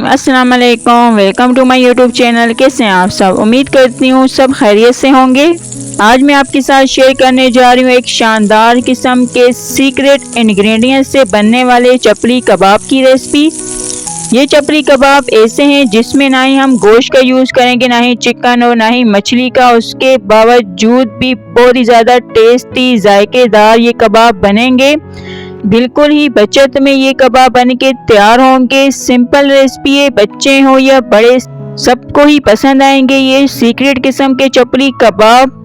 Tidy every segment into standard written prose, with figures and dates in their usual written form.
अस्सलाम वालेकुम, welcome to my YouTube channel. कैसे हैं आप सब? उम्मीद करती हूँ सब खैरियत से होंगे। आज मैं आपके साथ शेयर करने जा रही हूँ एक शानदार किस्म के सीक्रेट इंग्रेडिएंट से बनने वाले चपली कबाब की रेसिपी। ये चपली कबाब ऐसे हैं जिसमें ना ही हम गोश्त का यूज़ करेंगे, ना ही चिकन और ना ही मछली का। उसके बावजूद भी बहुत ही ज़्यादा टेस्टी जायकेदार ये कबाब बनेंगे। बिल्कुल ही बचत में ये कबाब बन के तैयार होंगे। सिंपल रेसिपी है, बच्चे हो या बड़े सबको ही पसंद आएंगे ये सीक्रेट किस्म के चपली कबाब।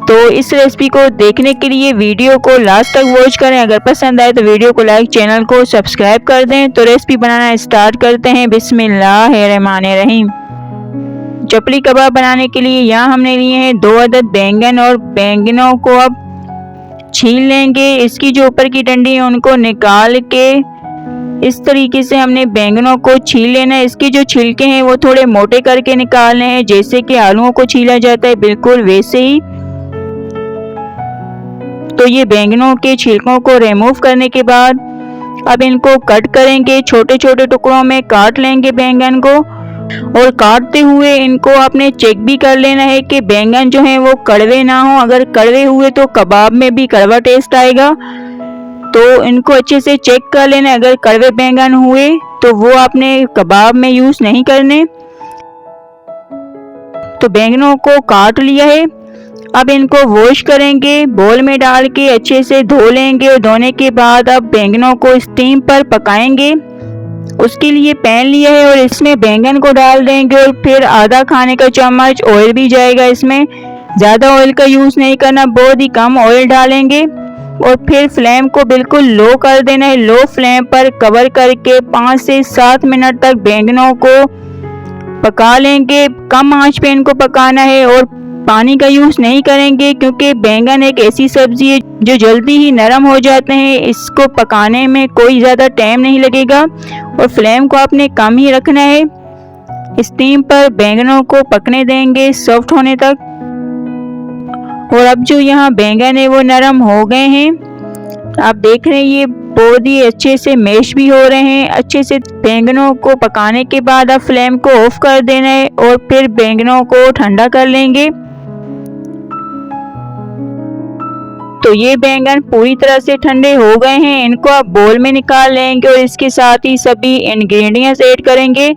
तो इस रेसिपी को देखने के लिए वीडियो को लास्ट तक वॉच करें। अगर पसंद आए तो वीडियो को लाइक, चैनल को सब्सक्राइब कर दें। तो रेसिपी बनाना स्टार्ट करते हैं। बिस्मिल्लाहिर्रहमानिर्रहीम। चपली कबाब बनाने के लिए यहाँ हमने लिए हैं 2 अदद बैंगन, और बैंगनों को अब छील लेंगे। इसकी जो ऊपर की डंडी है उनको निकाल के इस तरीके से हमने बैंगनों को छील लेना है। इसके जो छिलके हैं वो थोड़े मोटे करके निकालने हैं, जैसे कि आलूओं को छीला जाता है, बिल्कुल वैसे ही। तो ये बैंगनों के छिलकों को रिमूव करने के बाद अब इनको कट करेंगे। छोटे छोटे टुकड़ों में काट लेंगे बैंगन को, और काटते हुए इनको आपने चेक भी कर लेना है कि बैंगन जो है वो कड़वे ना हो। अगर कड़वे हुए तो कबाब में भी कड़वा टेस्ट आएगा, तो इनको अच्छे से चेक कर लेना। अगर कड़वे बैंगन हुए तो वो आपने कबाब में यूज नहीं करने। तो बैंगनों को काट लिया है। अब इनको वॉश करेंगे, बोल में डाल के अच्छे से धो लेंगे, और धोने के बाद अब बैंगनों को स्टीम पर पकाएंगे। उसके लिए पैन लिया है और इसमें बैंगन को डाल देंगे, और फिर आधा खाने का चम्मच ऑयल भी जाएगा इसमें। ज़्यादा ऑयल का यूज़ नहीं करना, बहुत ही कम ऑयल डालेंगे। और फिर फ्लेम को बिल्कुल लो कर देना है। लो फ्लेम पर कवर करके 5 से 7 मिनट तक बैंगनों को पका लेंगे। कम आंच पे इनको पकाना है, और पानी का यूज़ नहीं करेंगे, क्योंकि बैंगन एक ऐसी सब्जी है जो जल्दी ही नरम हो जाते हैं। इसको पकाने में कोई ज़्यादा टाइम नहीं लगेगा, और फ्लेम को आपने कम ही रखना है। स्टीम पर बैंगनों को पकने देंगे सॉफ्ट होने तक। और अब जो यहाँ बैंगन है वो नरम हो गए हैं। आप देख रहे हैं ये बहुत ही अच्छे से मैश भी हो रहे हैं। अच्छे से बैंगनों को पकाने के बाद अब फ्लेम को ऑफ कर देना है, और फिर बैंगनों को ठंडा कर लेंगे। तो ये बैंगन पूरी तरह से ठंडे हो गए हैं। इनको आप बोल में निकाल लेंगे, और इसके साथ ही सभी इंग्रेडिएंट्स ऐड करेंगे,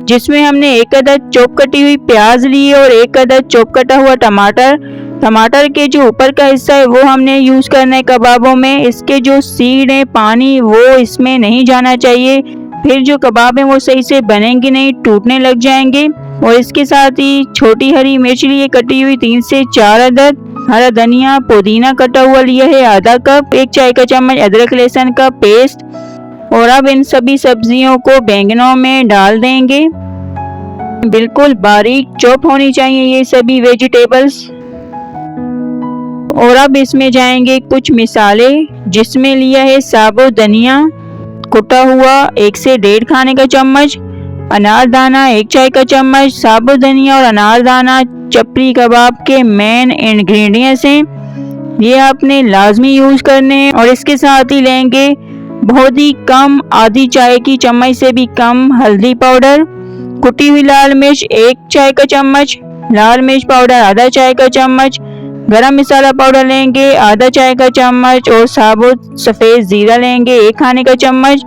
जिसमें हमने 1 अदद चॉप कटी हुई प्याज ली है, और 1 अदद चॉप कटा हुआ टमाटर। टमाटर के जो ऊपर का हिस्सा है वो हमने यूज करना है कबाबों में। इसके जो सीड है, पानी, वो इसमें नहीं जाना चाहिए, फिर जो कबाब है वो सही से बनेंगे नहीं, टूटने लग जाएंगे। और इसके साथ ही छोटी हरी मिर्च लिए कटी हुई 3 से 4 अदद, हरा धनिया, पुदीना कटा हुआ लिया है आधा कप, 1 चाय का चम्मच अदरक लहसुन का पेस्ट। और अब इन सभी सब्जियों को बैंगनों में डाल देंगे। बिल्कुल बारीक चॉप होनी चाहिए ये सभी वेजिटेबल्स। और अब इसमें जाएंगे कुछ मिसाले, जिसमें लिया है साबुत धनिया कुटा हुआ 1 से 1.5 खाने का चम्मच, अनारदाना 1 चाय का चम्मच। साबुत धनिया और अनारदाना चपली कबाब के मेन इंग्रेडिएंट्स हैं, ये आपने लाजमी यूज करने हैं। और इसके साथ ही लेंगे बहुत ही कम, आधी चाय की चम्मच से भी कम हल्दी पाउडर, कुटी हुई लाल मिर्च 1 चाय का चम्मच, लाल मिर्च पाउडर आधा चाय का चम्मच, गरम मसाला पाउडर लेंगे आधा चाय का चम्मच, और साबुत सफ़ेद ज़ीरा लेंगे 1 खाने का चम्मच।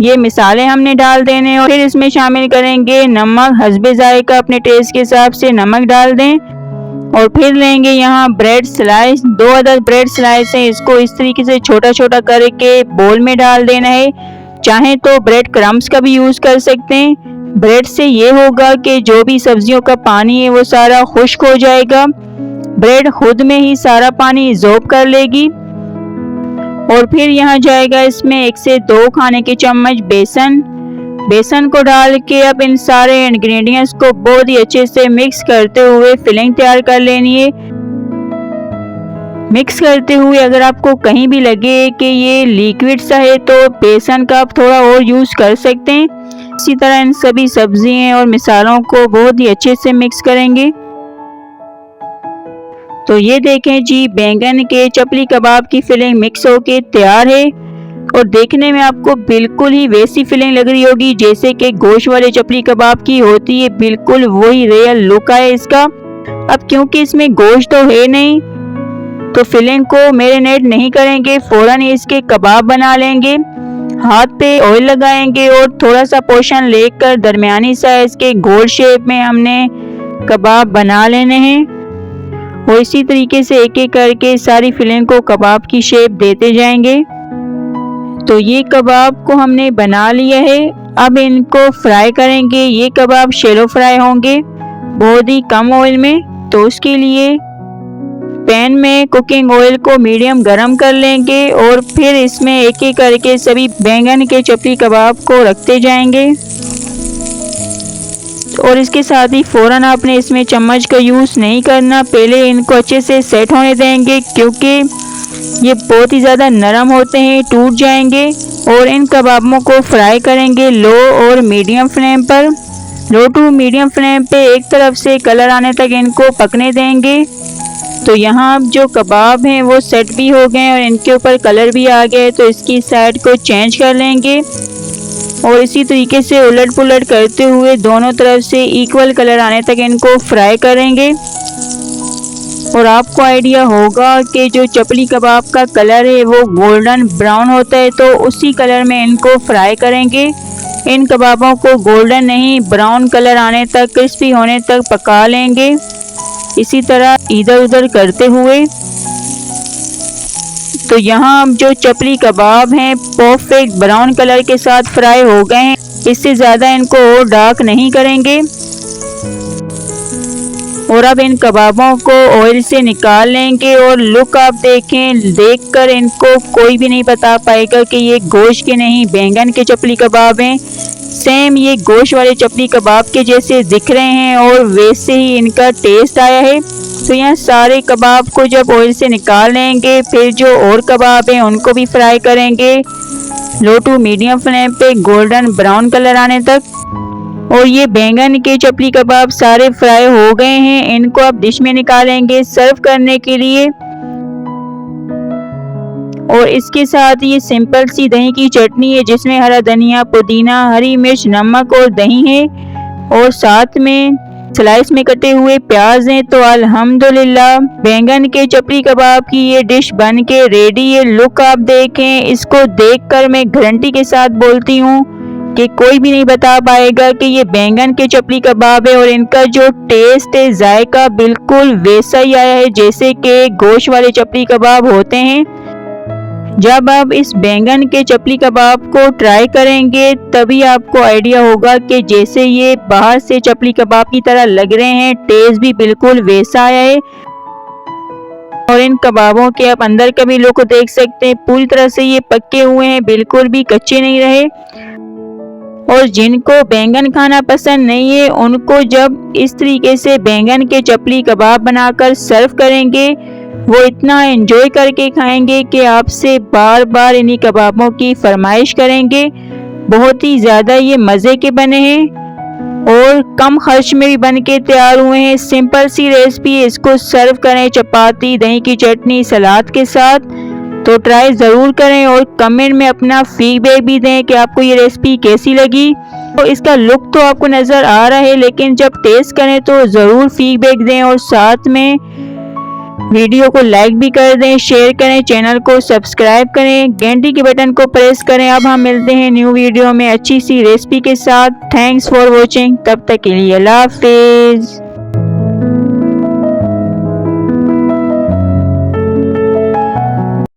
ये मिसाले हमने डाल देने, और फिर इसमें शामिल करेंगे नमक, हस्बे जायका, अपने टेस्ट के हिसाब से नमक डाल दें। और फिर लेंगे यहाँ ब्रेड स्लाइस, 2 अदद ब्रेड स्लाइस है। इसको इस तरीके से छोटा छोटा करके बोल में डाल देना है। चाहे तो ब्रेड क्रम्स का भी यूज़ कर सकते हैं। ब्रेड से ये होगा कि जो भी सब्जियों का पानी है वो सारा खुश्क हो जाएगा, ब्रेड खुद में ही सारा पानी ज़ोब कर लेगी। और फिर यहाँ जाएगा इसमें 1 से 2 खाने के चम्मच बेसन। बेसन को डाल के अब इन सारे इंग्रेडिएंट्स को बहुत ही अच्छे से मिक्स करते हुए फिलिंग तैयार कर लेनी है। मिक्स करते हुए अगर आपको कहीं भी लगे कि ये लिक्विड सा है तो बेसन का आप थोड़ा और यूज़ कर सकते हैं। इसी तरह इन सभी सब्जियों और मिसालों को बहुत ही अच्छे से मिक्स करेंगे। तो ये देखें जी, बैंगन के चपली कबाब की फिलिंग मिक्स होके तैयार है। और देखने में आपको बिल्कुल ही वैसी फीलिंग लग रही होगी जैसे कि गोश्त वाले चपली कबाब की होती है, बिल्कुल वही रियल लुक है इसका। अब क्योंकि इसमें गोश्त तो है नहीं तो फीलिंग को मैरिनेट नहीं करेंगे, फौरन इसके कबाब बना लेंगे। हाथ पे ऑयल लगाएंगे और थोड़ा सा पोर्शन लेकर दरमियानी साइज के गोल शेप में हमने कबाब बना लेने हैं और इसी तरीके से एक एक करके सारी फिलिंग को कबाब की शेप देते जाएंगे। तो ये कबाब को हमने बना लिया है। अब इनको फ्राई करेंगे। ये कबाब शैलो फ्राई होंगे बहुत ही कम ऑयल में। तो उसके लिए पैन में कुकिंग ऑयल को मीडियम गरम कर लेंगे और फिर इसमें एक एक करके सभी बैंगन के चपली कबाब को रखते जाएंगे। और इसके साथ ही फौरन आपने इसमें चम्मच का यूज़ नहीं करना, पहले इनको अच्छे से सेट होने देंगे क्योंकि ये बहुत ही ज़्यादा नरम होते हैं, टूट जाएंगे। और इन कबाबों को फ्राई करेंगे लो और मीडियम फ्लेम पर। लो टू मीडियम फ्लेम पे एक तरफ से कलर आने तक इनको पकने देंगे। तो यहाँ अब जो कबाब हैं वो सेट भी हो गए और इनके ऊपर कलर भी आ गए, तो इसकी साइड को चेंज कर लेंगे और इसी तरीके से उलट पुलट करते हुए दोनों तरफ से इक्वल कलर आने तक इनको फ्राई करेंगे। और आपको आइडिया होगा कि जो चपली कबाब का कलर है वो गोल्डन ब्राउन होता है, तो उसी कलर में इनको फ्राई करेंगे। इन कबाबों को गोल्डन नहीं ब्राउन कलर आने तक, क्रिस्पी होने तक पका लेंगे, इसी तरह इधर उधर करते हुए। तो यहाँ अब जो चपली कबाब हैं परफेक्ट ब्राउन कलर के साथ फ्राई हो गए हैं, इससे ज़्यादा इनको और डार्क नहीं करेंगे। और अब इन कबाबों को ऑयल से निकाल लेंगे और लुक आप देखें, देखकर इनको कोई भी नहीं बता पाएगा कि ये गोश्त के नहीं बैंगन के चपली कबाब हैं। सेम ये गोश्त वाले चपली कबाब के जैसे दिख रहे हैं और वैसे ही इनका टेस्ट आया है। तो यहाँ सारे कबाब को जब ऑयल से निकाल लेंगे, फिर जो और कबाब हैं उनको भी फ्राई करेंगे लो टू मीडियम फ्लेम पे गोल्डन ब्राउन कलर आने तक। और ये बैंगन के चपली कबाब सारे फ्राई हो गए हैं, इनको अब डिश में निकालेंगे सर्व करने के लिए। और इसके साथ ये सिंपल सी दही की चटनी है जिसमें हरा धनिया, पुदीना, हरी मिर्च, नमक और दही है और साथ में स्लाइस में कटे हुए प्याज हैं। तो अल्हम्दुलिल्लाह बैंगन के चपली कबाब की ये डिश बन के रेडी है। लुक आप देखें, इसको देखकर मैं गारंटी के साथ बोलती हूँ कि कोई भी नहीं बता पाएगा कि ये बैंगन के चपली कबाब है। और इनका जो टेस्ट है, जायका बिल्कुल वैसा ही आया है जैसे कि गोश्त वाले चपली कबाब होते हैं। जब आप इस बैंगन के चपली कबाब को ट्राई करेंगे तभी आपको आइडिया होगा कि जैसे ये बाहर से चपली कबाब की तरह लग रहे हैं, टेस्ट भी बिल्कुल वैसा आया है। और इन कबाबों के आप अंदर का भी लुक देख सकते हैं, पूरी तरह से ये पके हुए हैं, बिल्कुल भी कच्चे नहीं रहे। और जिनको बैंगन खाना पसंद नहीं है उनको जब इस तरीके से बैंगन के चपली कबाब बनाकर सर्व करेंगे, वो इतना एंजॉय करके खाएंगे कि आपसे बार बार इन्हीं कबाबों की फरमाइश करेंगे। बहुत ही ज़्यादा ये मज़े के बने हैं और कम खर्च में भी बन के तैयार हुए हैं। सिंपल सी रेसिपी है, इसको सर्व करें चपाती, दही की चटनी, सलाद के साथ। तो ट्राई ज़रूर करें और कमेंट में अपना फीडबैक भी दें कि आपको ये रेसिपी कैसी लगी। तो इसका लुक तो आपको नज़र आ रहा है, लेकिन जब टेस्ट करें तो ज़रूर फीडबैक दें और साथ में वीडियो को लाइक भी कर दें, शेयर करें, चैनल को सब्सक्राइब करें, घंटी के बटन को प्रेस करें। अब हम मिलते हैं न्यू वीडियो में अच्छी सी रेसिपी के साथ। Thanks for watching. तब तक के लिए अल्लाह हाफिज़।